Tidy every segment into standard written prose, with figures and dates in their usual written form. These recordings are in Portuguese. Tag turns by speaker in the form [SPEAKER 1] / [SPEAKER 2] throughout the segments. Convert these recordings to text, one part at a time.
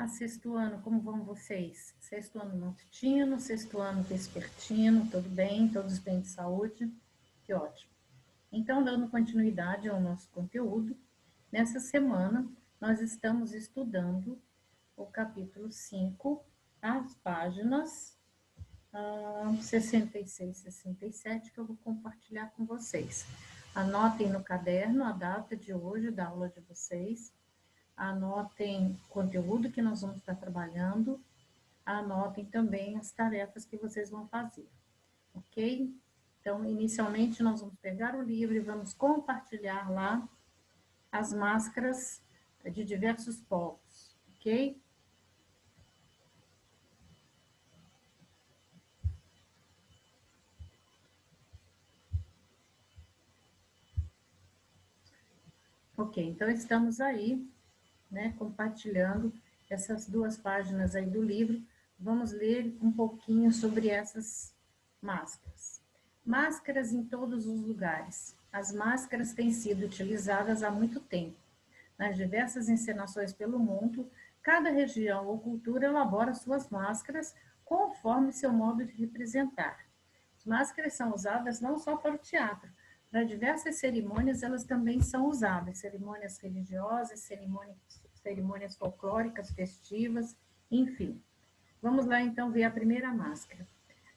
[SPEAKER 1] Olá, sexto ano, como vão vocês? Sexto ano matutino, sexto ano vespertino, tudo bem? Todos bem de saúde? Que ótimo. Então, dando continuidade ao nosso conteúdo, nessa semana nós estamos estudando o capítulo 5, as páginas 66 e 67, que eu vou compartilhar com vocês. Anotem no caderno a data de hoje da aula de vocês. Anotem o conteúdo que nós vamos estar trabalhando, anotem também as tarefas que vocês vão fazer, ok? Então, inicialmente, nós vamos pegar o livro e vamos compartilhar lá as máscaras de diversos povos, ok? Ok, então estamos aí, né, compartilhando essas duas páginas aí do livro. Vamos ler um pouquinho sobre essas máscaras. Máscaras em todos os lugares. As máscaras têm sido utilizadas há muito tempo. Nas diversas encenações pelo mundo, cada região ou cultura elabora suas máscaras conforme seu modo de representar. As máscaras são usadas não só para o teatro, para diversas cerimônias elas também são usadas, cerimônias religiosas, cerimônias folclóricas, festivas, enfim. Vamos lá então ver a primeira máscara.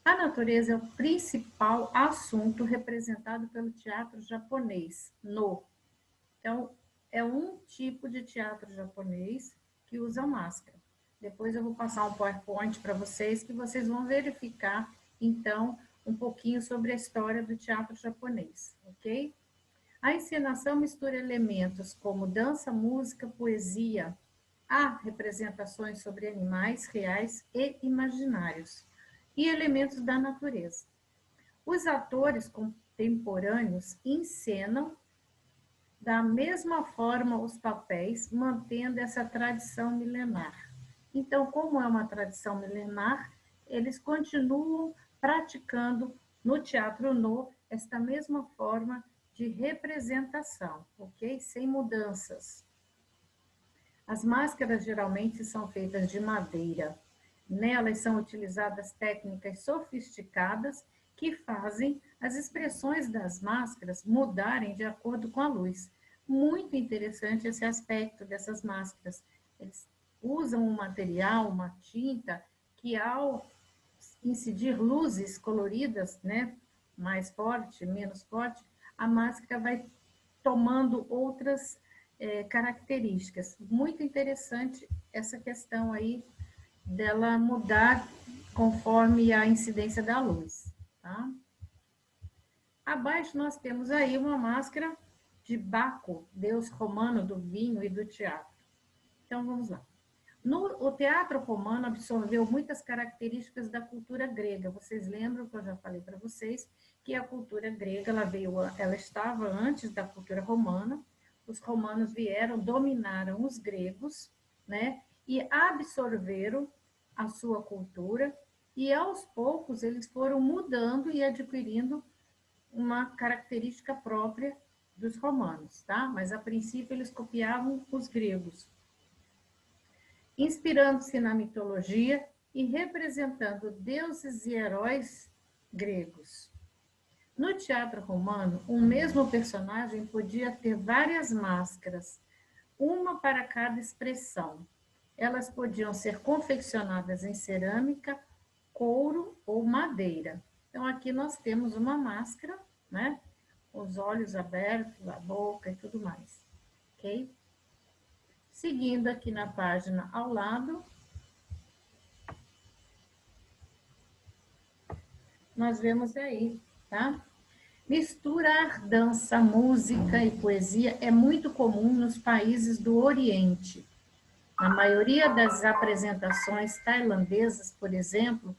[SPEAKER 1] A natureza é o principal assunto representado pelo teatro japonês, no. Então, é um tipo de teatro japonês que usa máscara. Depois eu vou passar um PowerPoint para vocês, que vocês vão verificar, então, um pouquinho sobre a história do teatro japonês, ok? A encenação mistura elementos como dança, música, poesia. Há representações sobre animais reais e imaginários e elementos da natureza. Os atores contemporâneos encenam da mesma forma os papéis, mantendo essa tradição milenar. Então, como é uma tradição milenar, eles continuam praticando no teatro no esta mesma forma de representação, ok? Sem mudanças. As máscaras geralmente são feitas de madeira. Nelas são utilizadas técnicas sofisticadas que fazem as expressões das máscaras mudarem de acordo com a luz. Muito interessante esse aspecto dessas máscaras. Eles usam um material, uma tinta, que ao incidir luzes coloridas, né, mais forte, menos forte, a máscara vai tomando outras características. Muito interessante essa questão aí dela mudar conforme a incidência da luz, tá? Abaixo nós temos aí uma máscara de Baco, deus romano do vinho e do teatro. Então vamos lá. O teatro romano absorveu muitas características da cultura grega. Vocês lembram que eu já falei para vocês que a cultura grega ela estava antes da cultura romana. Os romanos vieram, dominaram os gregos, né? E absorveram a sua cultura e aos poucos eles foram mudando e adquirindo uma característica própria dos romanos, tá? Mas a princípio eles copiavam os gregos, inspirando-se na mitologia e representando deuses e heróis gregos. No teatro romano, um mesmo personagem podia ter várias máscaras, uma para cada expressão. Elas podiam ser confeccionadas em cerâmica, couro ou madeira. Então, aqui nós temos uma máscara, né? Os olhos abertos, a boca e tudo mais, ok? Seguindo aqui na página ao lado, nós vemos aí, tá? Misturar dança, música e poesia é muito comum nos países do Oriente. Na maioria das apresentações tailandesas, por exemplo,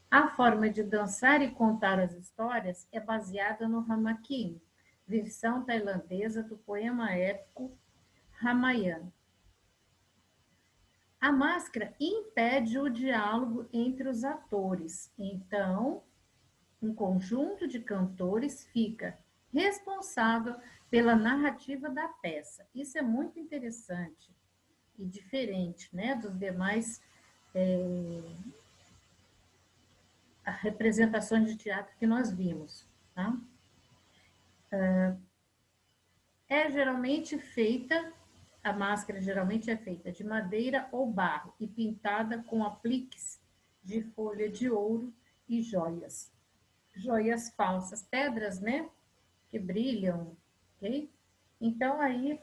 [SPEAKER 1] a forma de dançar e contar as histórias é baseada no Ramakien, versão tailandesa do poema épico Ramayana. A máscara impede o diálogo entre os atores, então um conjunto de cantores fica responsável pela narrativa da peça. Isso é muito interessante, e diferente, né, dos demais representações de teatro que nós vimos, tá? A máscara geralmente é feita de madeira ou barro e pintada com apliques de folha de ouro e joias. Joias falsas, pedras, né? Que brilham, ok? Então, aí,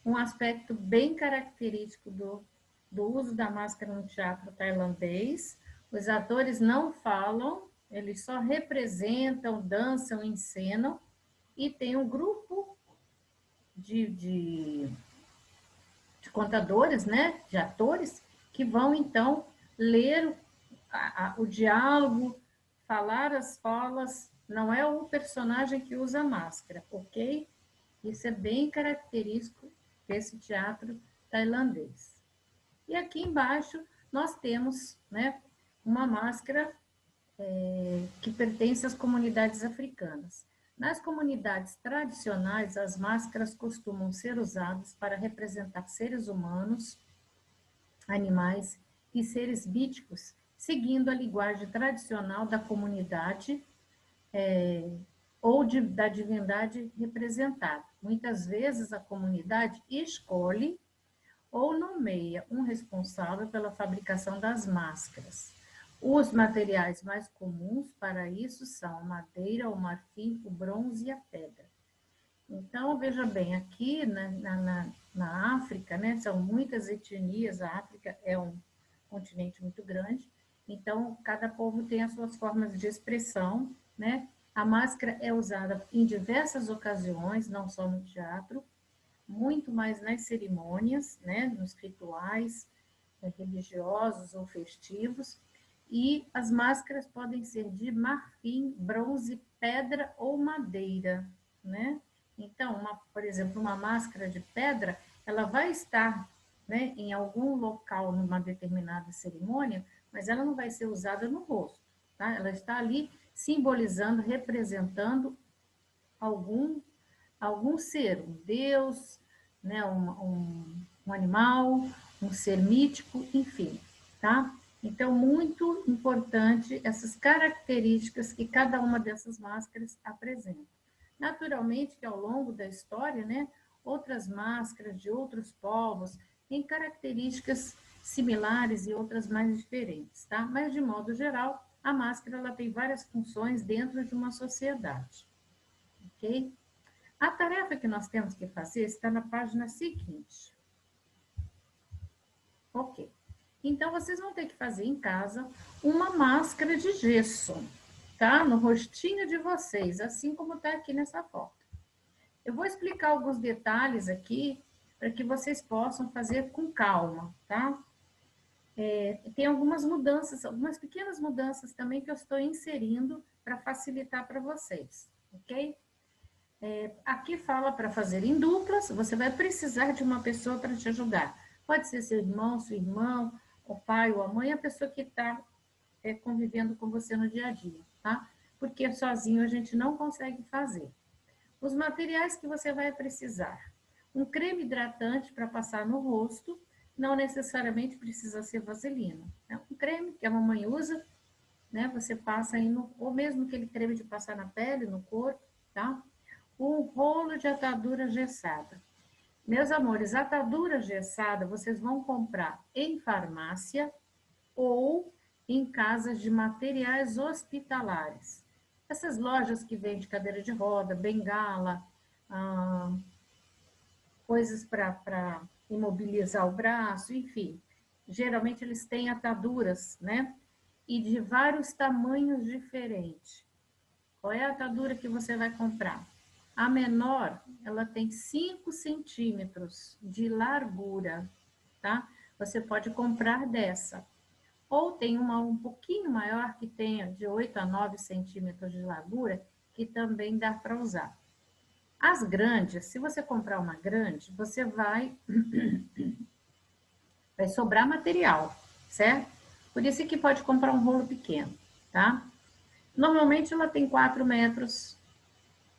[SPEAKER 1] um aspecto bem característico do uso da máscara no teatro tailandês. Os atores não falam, eles só representam, dançam, encenam, e tem um grupo de contadores, né, de atores, que vão, então, ler o diálogo, falar as falas, não é o personagem que usa máscara, ok? Isso é bem característico desse teatro tailandês. E aqui embaixo nós temos, né, uma máscara que pertence às comunidades africanas. Nas comunidades tradicionais, as máscaras costumam ser usadas para representar seres humanos, animais e seres míticos, seguindo a linguagem tradicional da comunidade ou da divindade representada. Muitas vezes a comunidade escolhe ou nomeia um responsável pela fabricação das máscaras. Os materiais mais comuns para isso são a madeira, o marfim, o bronze e a pedra. Então, veja bem, aqui na África, né, são muitas etnias, a África é um continente muito grande, então cada povo tem as suas formas de expressão, né? A máscara é usada em diversas ocasiões, não só no teatro, muito mais nas cerimônias, né, nos rituais religiosos ou festivos, e as máscaras podem ser de marfim, bronze, pedra ou madeira, né? Então, por exemplo, uma máscara de pedra, ela vai estar, né, em algum local, numa determinada cerimônia, mas ela não vai ser usada no rosto, tá? Ela está ali simbolizando, representando algum ser, um deus, né, um animal, um ser mítico, enfim, tá? Então, muito importante essas características que cada uma dessas máscaras apresenta. Naturalmente que ao longo da história, né, outras máscaras de outros povos têm características similares e outras mais diferentes, tá? Mas, de modo geral, a máscara ela tem várias funções dentro de uma sociedade, ok? A tarefa que nós temos que fazer está na página seguinte. Ok. Então, vocês vão ter que fazer em casa uma máscara de gesso, tá? No rostinho de vocês, assim como está aqui nessa foto. Eu vou explicar alguns detalhes aqui para que vocês possam fazer com calma, tá? Tem algumas mudanças, algumas pequenas mudanças também que eu estou inserindo para facilitar para vocês, ok? Aqui fala para fazer em duplas, você vai precisar de uma pessoa para te ajudar. Pode ser seu irmão, sua irmã, o pai ou a mãe, a pessoa que está convivendo com você no dia a dia, tá? Porque sozinho a gente não consegue fazer. Os materiais que você vai precisar. Um creme hidratante para passar no rosto, não necessariamente precisa ser vaselina. É um creme que a mamãe usa, né? Você passa aí ou mesmo aquele creme de passar na pele, no corpo, tá? Um rolo de atadura gessada. Meus amores, atadura gessada vocês vão comprar em farmácia ou em casas de materiais hospitalares. Essas lojas que vendem cadeira de roda, bengala, coisas para imobilizar o braço, enfim. Geralmente eles têm ataduras, né? E de vários tamanhos diferentes. Qual é a atadura que você vai comprar? A menor, ela tem 5 centímetros de largura, tá? Você pode comprar dessa. Ou tem uma um pouquinho maior, que tenha de 8 a 9 centímetros de largura, que também dá para usar. As grandes, se você comprar uma grande, você vai sobrar material, certo? Por isso que pode comprar um rolo pequeno, tá? Normalmente ela tem 4 metros,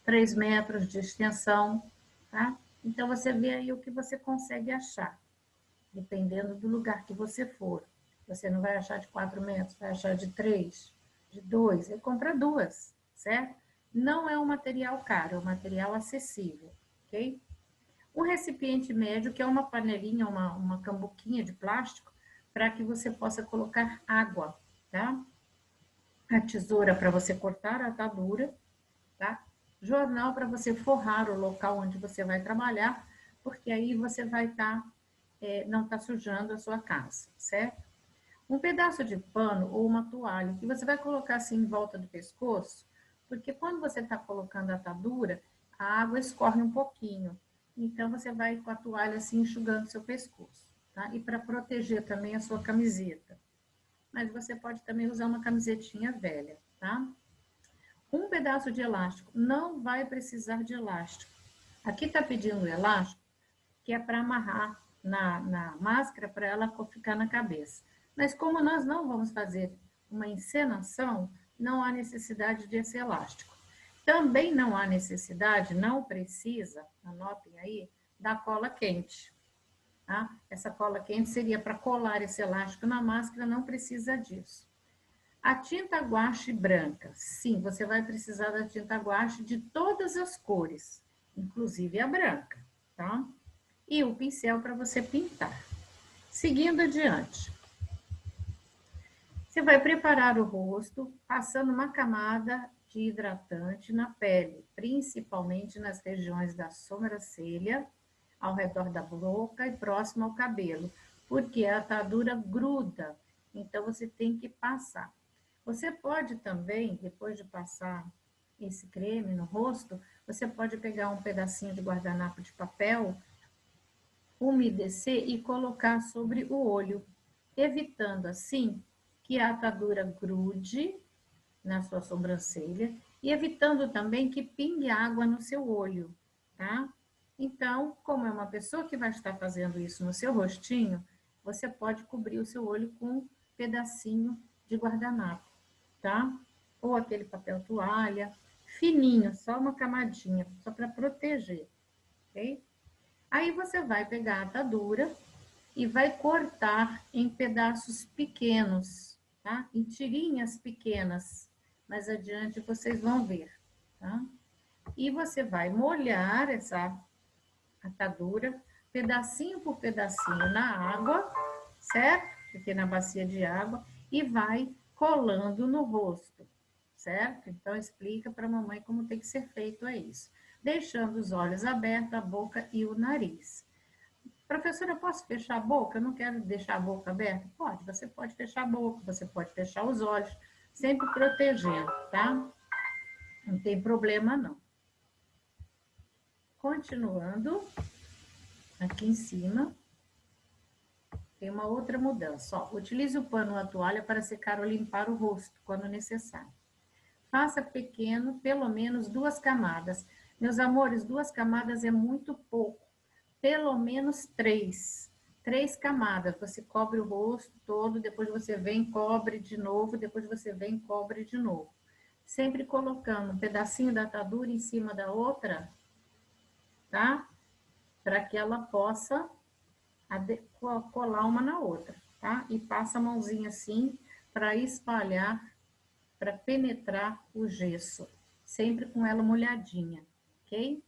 [SPEAKER 1] 3 metros de extensão, tá? Então, você vê aí o que você consegue achar, dependendo do lugar que você for. Você não vai achar de 4 metros, vai achar de 3, de 2, aí compra duas, certo? Não é um material caro, é um material acessível, ok? Um recipiente médio, que é uma panelinha, uma cambuquinha de plástico, para que você possa colocar água, tá? A tesoura para você cortar a atadura, tá? Jornal para você forrar o local onde você vai trabalhar, porque aí você vai estar, não está sujando a sua casa, certo? Um pedaço de pano ou uma toalha que você vai colocar assim em volta do pescoço, porque quando você está colocando a atadura, a água escorre um pouquinho. Então você vai com a toalha assim enxugando seu pescoço, tá? E para proteger também a sua camiseta. Mas você pode também usar uma camisetinha velha, tá? Um pedaço de elástico, não vai precisar de elástico. Aqui está pedindo elástico, que é para amarrar na máscara, para ela ficar na cabeça. Mas como nós não vamos fazer uma encenação, não há necessidade desse elástico. Também não há necessidade, não precisa, anotem aí, da cola quente. Tá? Essa cola quente seria para colar esse elástico na máscara, não precisa disso. A tinta guache branca. Sim, você vai precisar da tinta guache de todas as cores, inclusive a branca, tá? E o pincel para você pintar. Seguindo adiante. Você vai preparar o rosto passando uma camada de hidratante na pele, principalmente nas regiões da sobrancelha, ao redor da boca e próximo ao cabelo, porque a atadura gruda, então você tem que passar. Você pode também, depois de passar esse creme no rosto, você pode pegar um pedacinho de guardanapo de papel, umedecer e colocar sobre o olho, evitando assim que a atadura grude na sua sobrancelha e evitando também que pingue água no seu olho, tá? Então, como é uma pessoa que vai estar fazendo isso no seu rostinho, você pode cobrir o seu olho com um pedacinho de guardanapo, tá? Ou aquele papel toalha, fininho, só uma camadinha, só para proteger, ok? Aí você vai pegar a atadura e vai cortar em pedaços pequenos, tá? Em tirinhas pequenas. Mais adiante vocês vão ver, tá? E você vai molhar essa atadura, pedacinho por pedacinho na água, certo? Aqui na bacia de água, e vai colando no rosto, certo? Então, explica para a mamãe como tem que ser feito isso. Deixando os olhos abertos, a boca e o nariz. Professora, eu posso fechar a boca? Eu não quero deixar a boca aberta? Pode, você pode fechar a boca, você pode fechar os olhos, sempre protegendo, tá? Não tem problema, não. Continuando, aqui em cima, tem uma outra mudança. Ó, utilize o pano ou a toalha para secar ou limpar o rosto, quando necessário. Faça pequeno, pelo menos 2 camadas. Meus amores, 2 camadas é muito pouco. Pelo menos 3. 3 camadas. Você cobre o rosto todo, depois você vem, cobre de novo, depois você vem, cobre de novo. Sempre colocando um pedacinho da atadura em cima da outra, tá? Para que ela possa colar uma na outra, tá? E passa a mãozinha assim para espalhar, para penetrar o gesso, sempre com ela molhadinha, ok?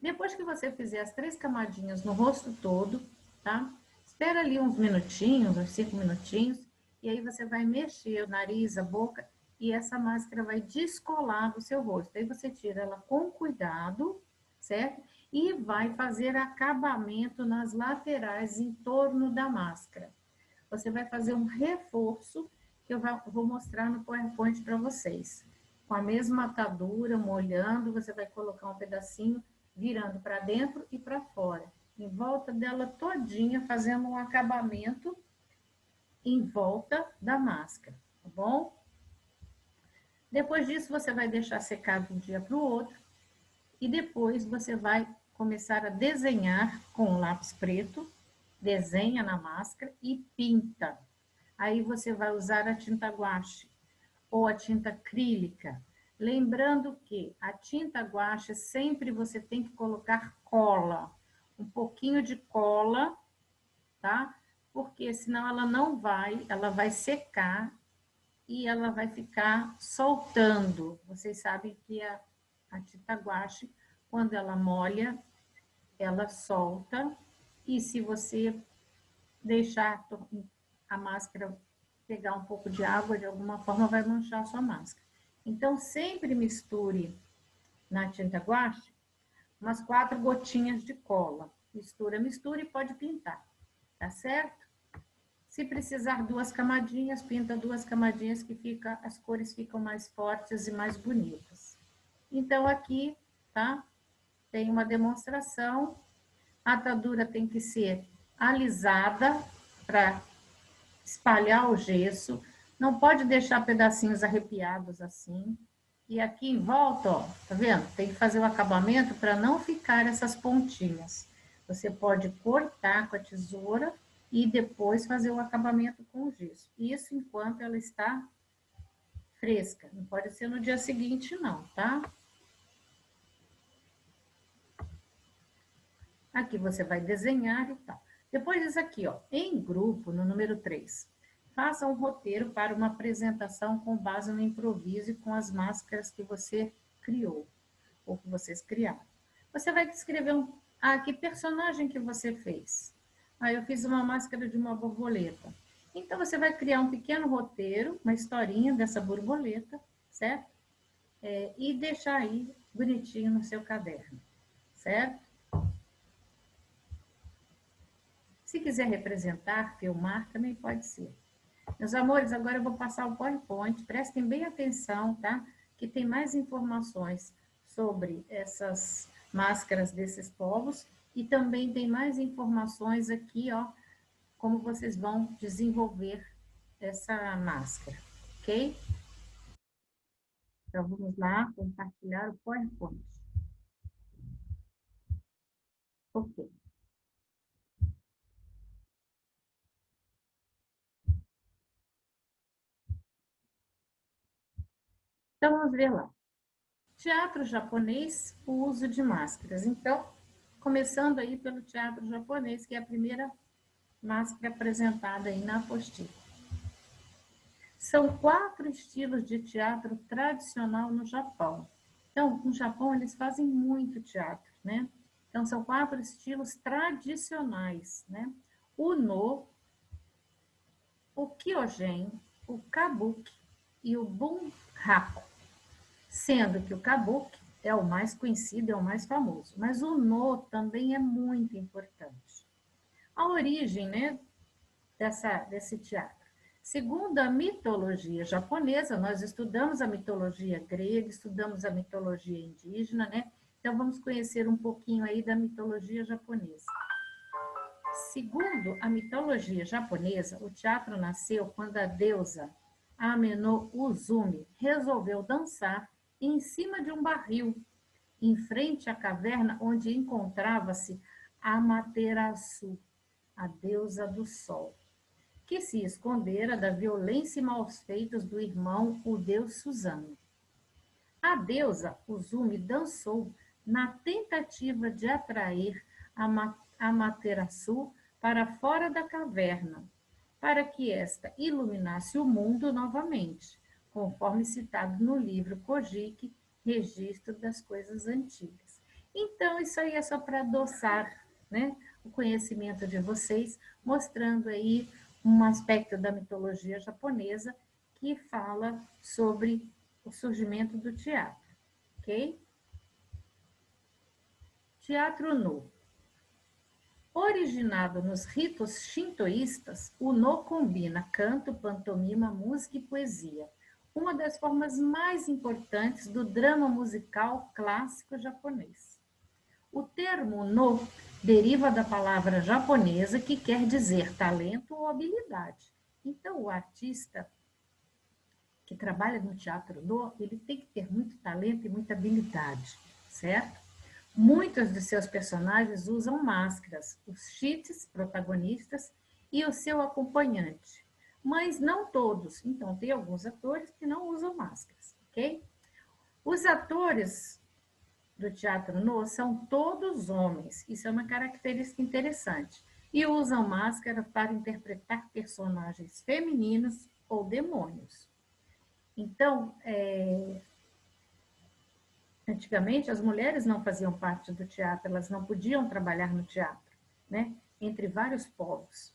[SPEAKER 1] Depois que você fizer as 3 camadinhas no rosto todo, tá? Espera ali uns minutinhos, uns 5 minutinhos, e aí você vai mexer o nariz, a boca, e essa máscara vai descolar do seu rosto. Aí você tira ela com cuidado, certo? E vai fazer acabamento nas laterais em torno da máscara. Você vai fazer um reforço que eu vou mostrar no PowerPoint para vocês. Com a mesma atadura, molhando, você vai colocar um pedacinho virando para dentro e para fora. Em volta dela todinha, fazendo um acabamento em volta da máscara, tá bom? Depois disso, você vai deixar secar de um dia para o outro. E depois você vai começar a desenhar com o lápis preto, desenha na máscara e pinta. Aí você vai usar a tinta guache ou a tinta acrílica. Lembrando que a tinta guache sempre você tem que colocar cola, um pouquinho de cola, tá? Porque senão ela vai secar e ela vai ficar soltando. Vocês sabem que a tinta guache, quando ela molha, ela solta, e se você deixar a máscara pegar um pouco de água, de alguma forma vai manchar a sua máscara. Então, sempre misture na tinta guache umas 4 gotinhas de cola. Mistura, mistura e pode pintar, tá certo? Se precisar 2 camadinhas, pinta 2 camadinhas que as cores ficam mais fortes e mais bonitas. Então, aqui, tá? Tem uma demonstração. A atadura tem que ser alisada para espalhar o gesso. Não pode deixar pedacinhos arrepiados assim. E aqui em volta, ó, tá vendo? Tem que fazer o acabamento para não ficar essas pontinhas. Você pode cortar com a tesoura e depois fazer o acabamento com o gesso. Isso enquanto ela está fresca. Não pode ser no dia seguinte, não, tá? Aqui você vai desenhar e tal. Depois disso aqui, ó, em grupo, no número 3. Faça um roteiro para uma apresentação com base no improviso e com as máscaras que você criou, ou que vocês criaram. Você vai escrever que personagem que você fez? Eu fiz uma máscara de uma borboleta. Então, você vai criar um pequeno roteiro, uma historinha dessa borboleta, certo? E deixar aí bonitinho no seu caderno, certo? Se quiser representar, filmar, também pode ser. Meus amores, agora eu vou passar o PowerPoint. Prestem bem atenção, tá? Que tem mais informações sobre essas máscaras desses povos e também tem mais informações aqui, ó, como vocês vão desenvolver essa máscara, ok? Então, vamos lá compartilhar o PowerPoint. Ok. Então, vamos ver lá. Teatro japonês, o uso de máscaras. Então, começando aí pelo teatro japonês, que é a primeira máscara apresentada aí na apostila. São 4 estilos de teatro tradicional no Japão. Então, no Japão, eles fazem muito teatro, né? Então, são 4 estilos tradicionais, né? O No, o Kyogen, o Kabuki e o Bunraku. Sendo que o Kabuki é o mais conhecido, é o mais famoso. Mas o No também é muito importante. A origem, né, desse teatro. Segundo a mitologia japonesa, nós estudamos a mitologia grega, estudamos a mitologia indígena, né? Então, vamos conhecer um pouquinho aí da mitologia japonesa. Segundo a mitologia japonesa, o teatro nasceu quando a deusa Ame-no Uzumi resolveu dançar em cima de um barril, em frente à caverna onde encontrava-se Amaterasu, a deusa do sol, que se escondera da violência e maus feitos do irmão, o deus Suzano. A deusa Uzumi dançou na tentativa de atrair Amaterasu para fora da caverna, para que esta iluminasse o mundo novamente, conforme citado no livro Kojiki, Registro das Coisas Antigas. Então, isso aí é só para adoçar, né, o conhecimento de vocês, mostrando aí um aspecto da mitologia japonesa que fala sobre o surgimento do teatro, ok? Teatro no. Originado nos ritos shintoístas, o no combina canto, pantomima, música e poesia, uma das formas mais importantes do drama musical clássico japonês. O termo no deriva da palavra japonesa que quer dizer talento ou habilidade. Então, o artista que trabalha no teatro no, ele tem que ter muito talento e muita habilidade, certo? Muitos de seus personagens usam máscaras, os cheats, protagonistas, e o seu acompanhante. Mas não todos. Então, tem alguns atores que não usam máscaras, ok? Os atores do teatro no são todos homens. Isso é uma característica interessante. e usam máscara para interpretar personagens femininos ou demônios. Então, antigamente as mulheres não faziam parte do teatro, elas não podiam trabalhar no teatro, né? Entre vários povos.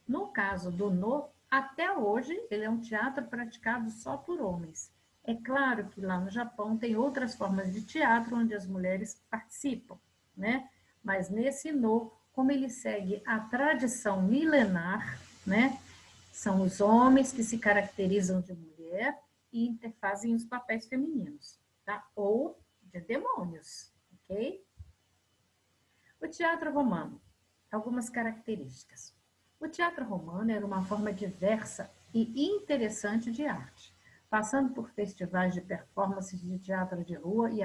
[SPEAKER 1] No caso do No, até hoje, ele é um teatro praticado só por homens. É claro que lá no Japão tem outras formas de teatro onde as mulheres participam, né? Mas nesse No, como ele segue a tradição milenar, né? São os homens que se caracterizam de mulher e fazem os papéis femininos, tá? Ou de demônios, ok? O teatro romano, algumas características. O teatro romano era uma forma diversa e interessante de arte, passando por festivais de performances de teatro de rua e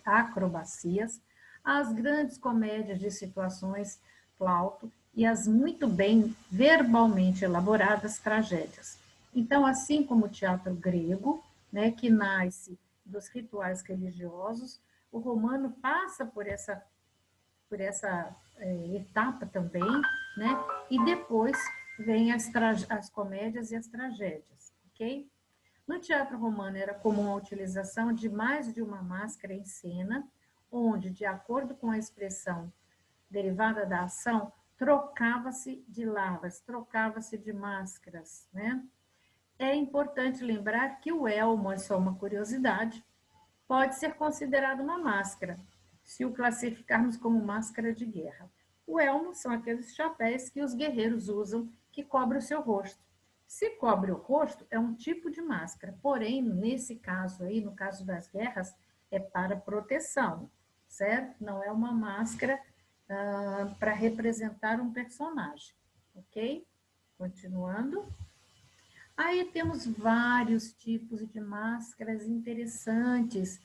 [SPEAKER 1] acrobacias, as grandes comédias de situações Plauto e as muito bem verbalmente elaboradas tragédias. Então, assim como o teatro grego, né, que nasce dos rituais religiosos, o romano passa por essa etapa também, né? E depois vem as comédias e as tragédias, ok? No teatro romano era comum a utilização de mais de uma máscara em cena, onde, de acordo com a expressão derivada da ação, trocava-se de lavas, trocava-se de máscaras, né? É importante lembrar que o elmo, é só uma curiosidade, pode ser considerado uma máscara, se o classificarmos como máscara de guerra. O elmo são aqueles chapéus que os guerreiros usam, que cobrem o seu rosto. Se cobre o rosto, é um tipo de máscara, porém, nesse caso aí, no caso das guerras, é para proteção, certo? Não é uma máscara para representar um personagem, ok? Continuando. Aí temos vários tipos de máscaras interessantes,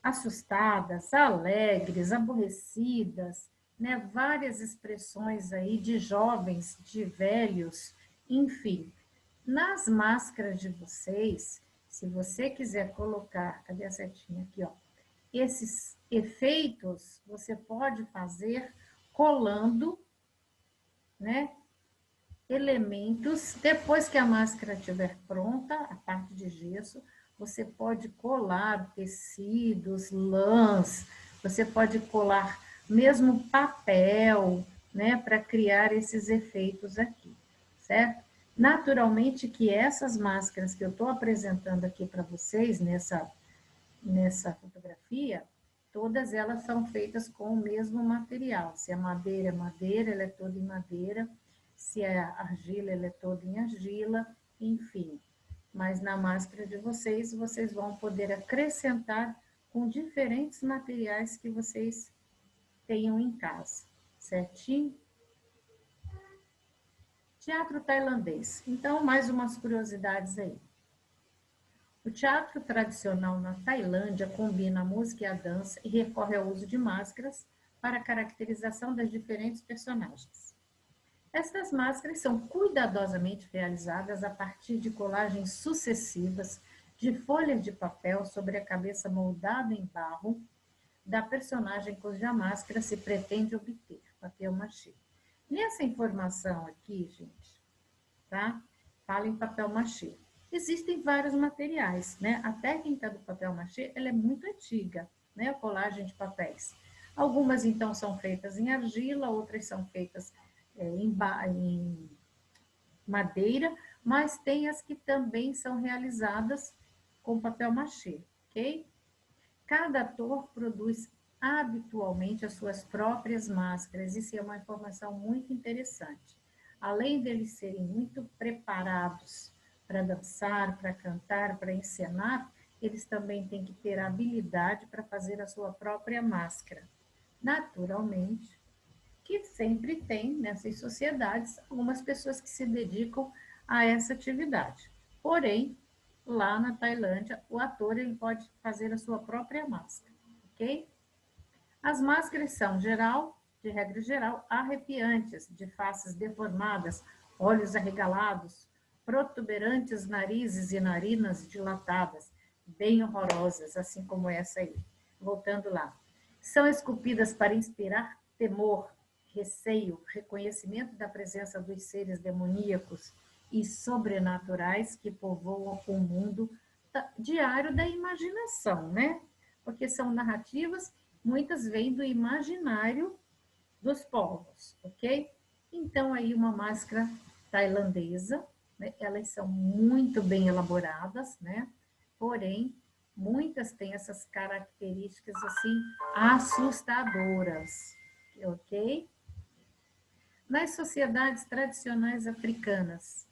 [SPEAKER 1] assustadas, alegres, aborrecidas, né? Várias expressões aí de jovens, de velhos, enfim. Nas máscaras de vocês, se você quiser colocar, cadê a setinha aqui, ó? Esses efeitos você pode fazer colando, né? Elementos, depois que a máscara estiver pronta, a parte de gesso, você pode colar tecidos, lãs, você pode colar mesmo papel, né, para criar esses efeitos aqui, certo? Naturalmente que essas máscaras que eu estou apresentando aqui para vocês nessa fotografia, todas elas são feitas com o mesmo material. Se é madeira, ela é toda em madeira. Se é argila, ela é toda em argila, enfim. Mas na máscara de vocês, vocês vão poder acrescentar com diferentes materiais que vocês tenham em casa, certinho? Teatro tailandês. Então, mais umas curiosidades aí. O teatro tradicional na Tailândia combina a música e a dança e recorre ao uso de máscaras para a caracterização das diferentes personagens. Estas máscaras são cuidadosamente realizadas a partir de colagens sucessivas de folhas de papel sobre a cabeça moldada em barro da personagem cuja máscara se pretende obter, papel machê. Nessa informação aqui, gente, tá? Fala em papel machê. Existem vários materiais, né? A técnica do papel machê, ela é muito antiga, né? A colagem de papéis. Algumas, então, são feitas em argila, outras são feitas em madeira, mas tem as que também são realizadas com papel machê, ok? Cada ator produz habitualmente as suas próprias máscaras, isso é uma informação muito interessante. Além deles serem muito preparados para dançar, para cantar, para encenar, eles também têm que ter habilidade para fazer a sua própria máscara. Naturalmente, que sempre tem nessas sociedades algumas pessoas que se dedicam a essa atividade. Porém, lá na Tailândia, o ator ele pode fazer a sua própria máscara, ok? As máscaras são, de regra geral, arrepiantes, de faces deformadas, olhos arregalados, protuberantes narizes e narinas dilatadas, bem horrorosas, assim como essa aí. Voltando lá. São esculpidas para inspirar temor, receio, reconhecimento da presença dos seres demoníacos e sobrenaturais que povoam o mundo diário da imaginação, né? Porque são narrativas, muitas vêm do imaginário dos povos, ok? Então, aí uma máscara tailandesa, né? Elas são muito bem elaboradas, né? Porém, muitas têm essas características, assim, assustadoras, ok? Nas sociedades tradicionais africanas,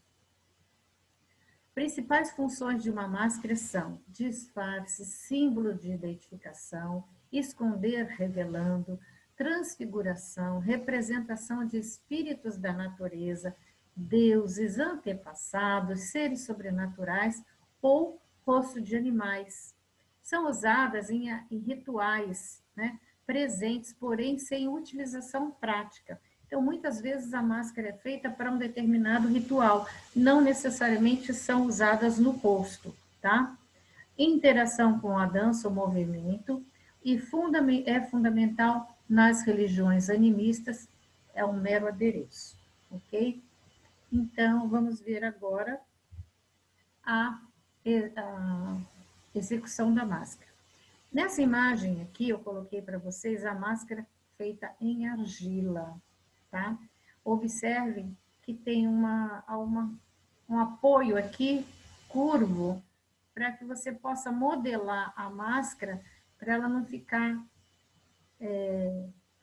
[SPEAKER 1] principais funções de uma máscara são disfarce, símbolo de identificação, esconder revelando, transfiguração, representação de espíritos da natureza, deuses, antepassados, seres sobrenaturais ou rosto de animais. São usadas em rituais, né, presentes, porém sem utilização prática. Então, muitas vezes a máscara é feita para um determinado ritual, não necessariamente são usadas no rosto, tá? Interação com a dança, o movimento, e é fundamental nas religiões animistas, é um mero adereço, ok? Então, vamos ver agora a, a execução da máscara. Nessa imagem aqui, eu coloquei para vocês a máscara feita em argila, tá? Observem que tem um apoio aqui curvo para que você possa modelar a máscara para ela não ficar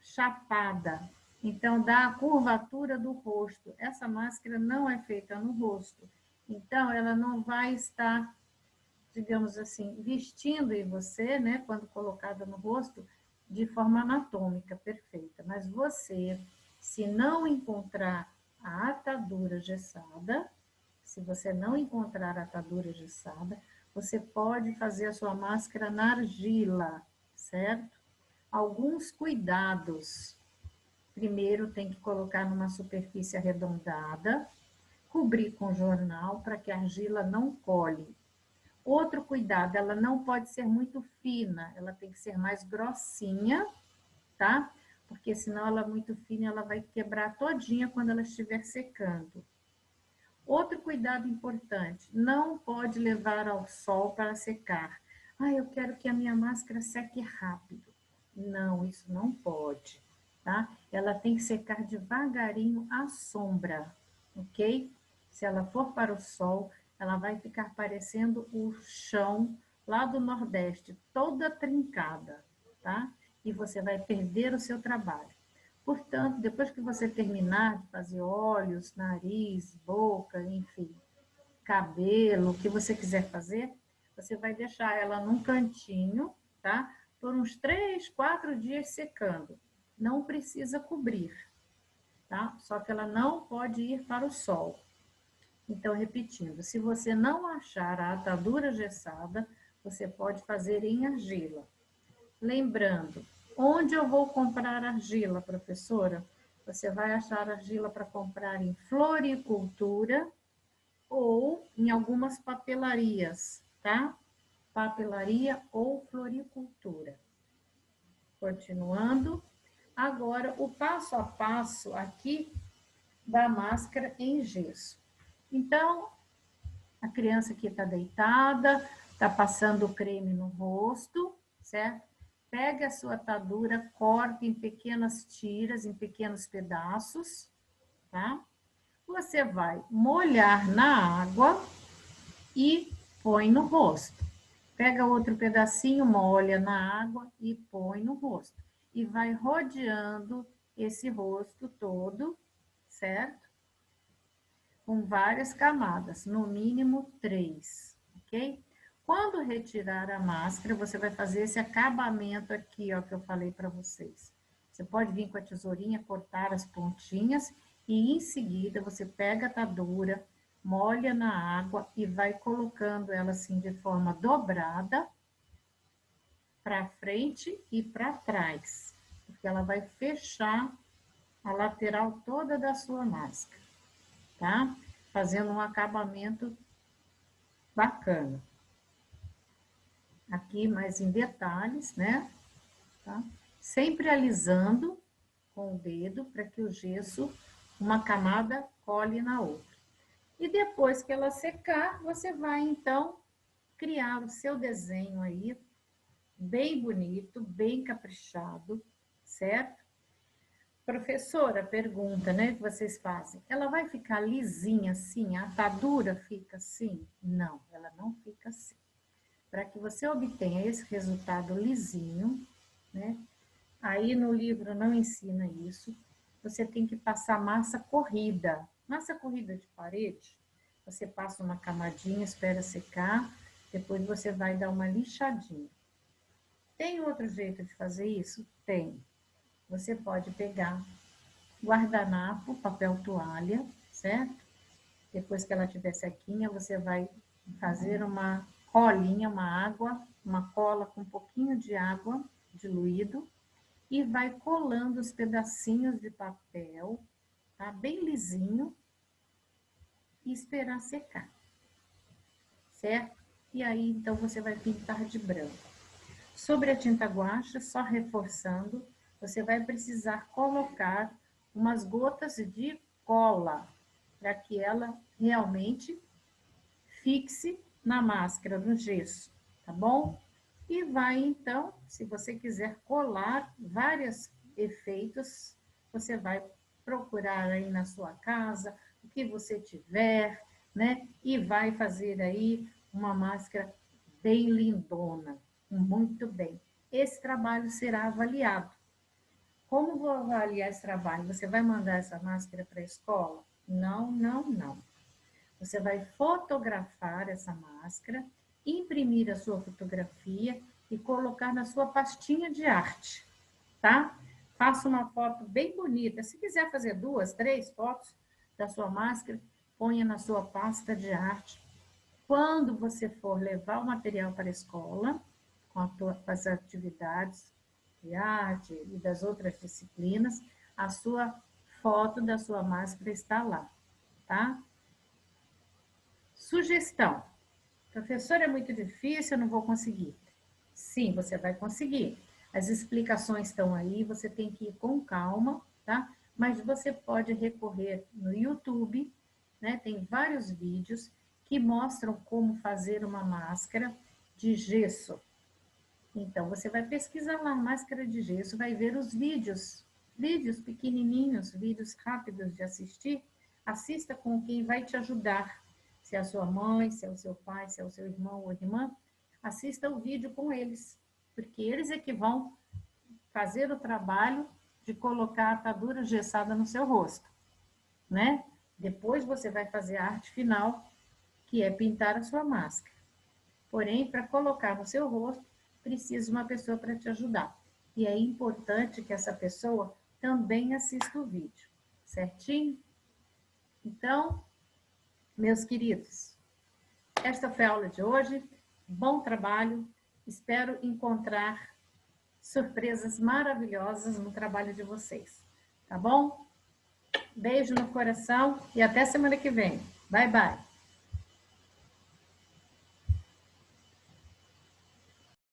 [SPEAKER 1] chapada. Então, dá a curvatura do rosto. Essa máscara não é feita no rosto. Então, ela não vai estar, digamos assim, vestindo em você, né, quando colocada no rosto, de forma anatômica perfeita. Mas você, se não encontrar a atadura gessada, se você não encontrar a atadura gessada, você pode fazer a sua máscara na argila, certo? Alguns cuidados. Primeiro, tem que colocar numa superfície arredondada, cobrir com jornal para que a argila não cole. Outro cuidado, ela não pode ser muito fina, ela tem que ser mais grossinha, tá? Porque senão ela muito fina, ela vai quebrar todinha quando ela estiver secando. Outro cuidado importante, não pode levar ao sol para secar. Ah, eu quero que a minha máscara seque rápido. Não, isso não pode, tá? Ela tem que secar devagarinho à sombra, ok? Se ela for para o sol, ela vai ficar parecendo o chão lá do Nordeste, toda trincada, tá? E você vai perder o seu trabalho. Portanto, depois que você terminar de fazer olhos, nariz, boca, enfim, cabelo, o que você quiser fazer, você vai deixar ela num cantinho, tá? Por uns 3, 4 dias secando. Não precisa cobrir, tá? Só que ela não pode ir para o sol. Então, repetindo, se você não achar a atadura gessada, você pode fazer em argila. Lembrando, onde eu vou comprar argila, professora? Você vai achar argila para comprar em floricultura ou em algumas papelarias, tá? Papelaria ou floricultura. Continuando, agora o passo a passo aqui da máscara em gesso. Então, a criança aqui está deitada, está passando creme no rosto, certo? Pega a sua atadura, corta em pequenas tiras, em pequenos pedaços, tá? Você vai molhar na água e põe no rosto. Pega outro pedacinho, molha na água e põe no rosto. E vai rodeando esse rosto todo, certo? Com várias camadas, no mínimo 3, ok? Quando retirar a máscara, você vai fazer esse acabamento aqui, ó, que eu falei para vocês. Você pode vir com a tesourinha, cortar as pontinhas e em seguida você pega a atadura, molha na água e vai colocando ela assim de forma dobrada para frente e para trás, porque ela vai fechar a lateral toda da sua máscara, tá? Fazendo um acabamento bacana. Aqui mais em detalhes, né? Tá? Sempre alisando, com o dedo para que o gesso, uma camada, cole na outra. E depois que ela secar, você vai, então, criar o seu desenho aí, bem bonito, bem caprichado, certo? Professora, pergunta, né, que vocês fazem, ela vai ficar lisinha assim? A atadura fica assim? Não, ela não fica assim. Para que você obtenha esse resultado lisinho, né, aí no livro não ensina isso, você tem que passar massa corrida. Massa corrida de parede, você passa uma camadinha, espera secar, depois você vai dar uma lixadinha. Tem outro jeito de fazer isso? Tem. Você pode pegar guardanapo, papel toalha, certo? Depois que ela estiver sequinha, você vai fazer uma colinha, uma cola com um pouquinho de água diluído e vai colando os pedacinhos de papel, tá? Bem lisinho, e esperar secar, certo? E aí, então, você vai pintar de branco. Sobre a tinta guache, só reforçando, você vai precisar colocar umas gotas de cola, para que ela realmente fixe na máscara, no gesso, tá bom? E vai, então, se você quiser colar vários efeitos, você vai procurar aí na sua casa, o que você tiver, né? E vai fazer aí uma máscara bem lindona, muito bem. Esse trabalho será avaliado. Como vou avaliar esse trabalho? Você vai mandar essa máscara para a escola? Não, não, não. Você vai fotografar essa máscara, imprimir a sua fotografia e colocar na sua pastinha de arte, tá? Faça uma foto bem bonita. Se quiser fazer 2, 3 fotos da sua máscara, ponha na sua pasta de arte. Quando você for levar o material para a escola, com as atividades de arte e das outras disciplinas, a sua foto da sua máscara está lá, tá? Sugestão. Professor, é muito difícil, eu não vou conseguir. Sim, você vai conseguir. As explicações estão aí, você tem que ir com calma, tá? Mas você pode recorrer no YouTube, né? Tem vários vídeos que mostram como fazer uma máscara de gesso. Então, você vai pesquisar lá, máscara de gesso, vai ver os vídeos pequenininhos, vídeos rápidos de assistir. Assista com quem vai te ajudar. Se é a sua mãe, se é o seu pai, se é o seu irmão ou irmã, assista o vídeo com eles, porque eles é que vão fazer o trabalho de colocar a atadura gessada no seu rosto, né? Depois você vai fazer a arte final, que é pintar a sua máscara. Porém, para colocar no seu rosto, precisa uma pessoa para te ajudar. E é importante que essa pessoa também assista o vídeo, certinho? Então, meus queridos, esta foi a aula de hoje. Bom trabalho. Espero encontrar surpresas maravilhosas no trabalho de vocês. Tá bom? Beijo no coração e até semana que vem. Bye, bye.